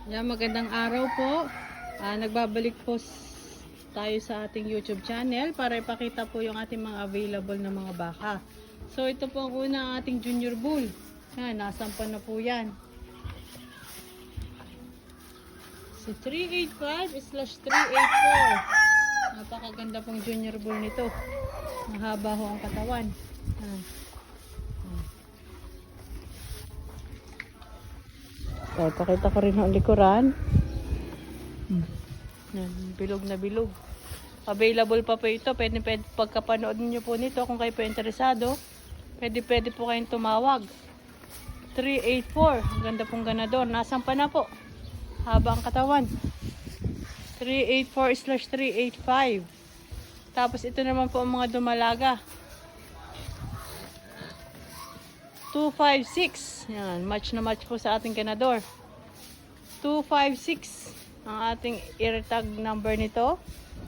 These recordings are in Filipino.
Yan, magandang araw po. Nagbabalik po tayo sa ating YouTube channel para ipakita po yung ating mga available na mga baka. So ito po ang una, ang ating Junior Bull. Yan, nasampan na po yan. Si 385/384. Napakaganda pong Junior Bull nito. Mahaba ho ang katawan. Yan. So, pakita ko rin ang likuran. Yan, bilog na bilog. Available pa po ito. Pwede pagkapanood niyo po nito kung kayo po interesado. Pwede po kayong tumawag. 384. Ang ganda pong ganador. Nasampa na po. Haba ang katawan. 384/385. Tapos ito naman po ang mga dumalaga. 256. Yan, match na match po sa ating ganador. 256 ang ating ear tag number nito.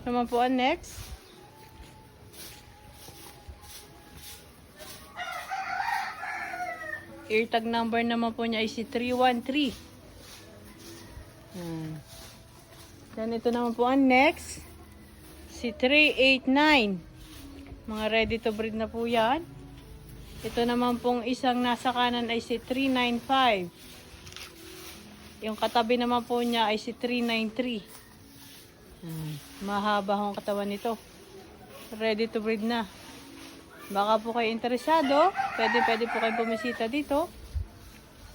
Naman po ang next. Ear tag number naman po niya ay si 313. Yan. Then ito naman po ang next. Si 389. Mga ready to breed na po yan. Ito naman pong isang nasa kanan ay si 395. Yung katabi naman po niya ay si 393. Mahaba ang katawan nito. Ready to breed na. Baka po kayo interesado, pwede po kayo bumisita dito.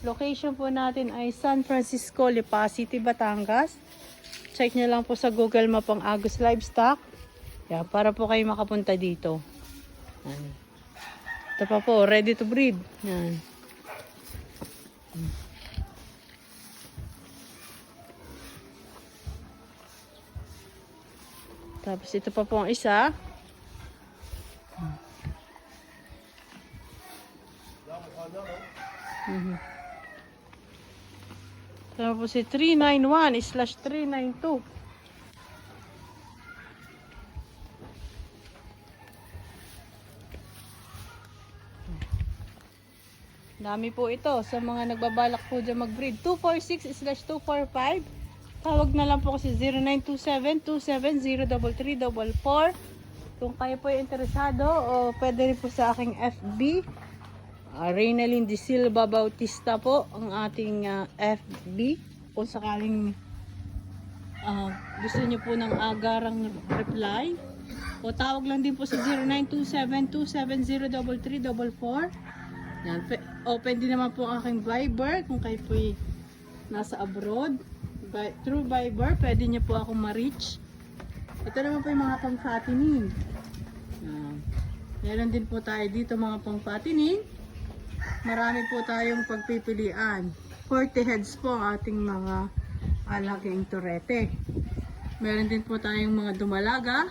Location po natin ay San Francisco, Lipa City, Batangas. Check nyo lang po sa Google Map ang Agus Livestock. Yeah, para po kayo makapunta dito. Ito pa po, ready to breed. Yan. Tapos ito pa po ang isa. Tapos si 391/392. Dami po ito sa mga nagbabalak po dyan mag-breed. 246/245. Tawag na lang po kasi 0927-270-3344. Kung kayo po ay interesado o pwede rin po sa aking FB. Reynalyn De Silva Bautista po ang ating FB. Kung sakaling gusto nyo po ng agarang reply. O tawag lang din po sa 0927-270-3344. Yan. Open din naman po ang aking Viber kung kayo po nasa abroad. Through Viber, pwede niyo po akong ma-reach. Ito naman po yung mga pang-fattening. Meron din po tayo dito mga pang-fattening. Marami po tayong pagpipilian. 40 heads po ang ating mga alagang turete. Meron din po tayong mga dumalaga.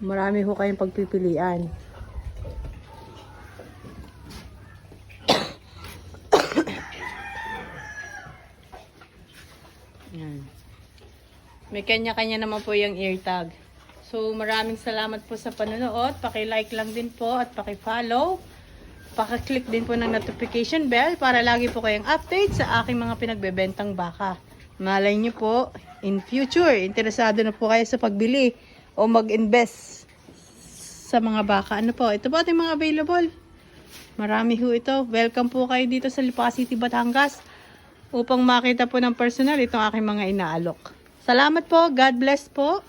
Marami po kayong pagpipilian. Yan. May kanya-kanya naman po yung ear tag. So maraming salamat po sa panonood. Paki-like lang din po at paki-follow. Paki-click din po ng notification bell para lagi po kayong update sa aking mga pinagbebentang baka. Malay nyo po, in future, interesado na po kayo sa pagbili o mag-invest sa mga baka. Ano po? Ito po ating mga available. Marami ho ito. Welcome po kayo dito sa Lipa City, Batangas upang makita po ng personal itong aking mga inaalok. Salamat po. God bless po.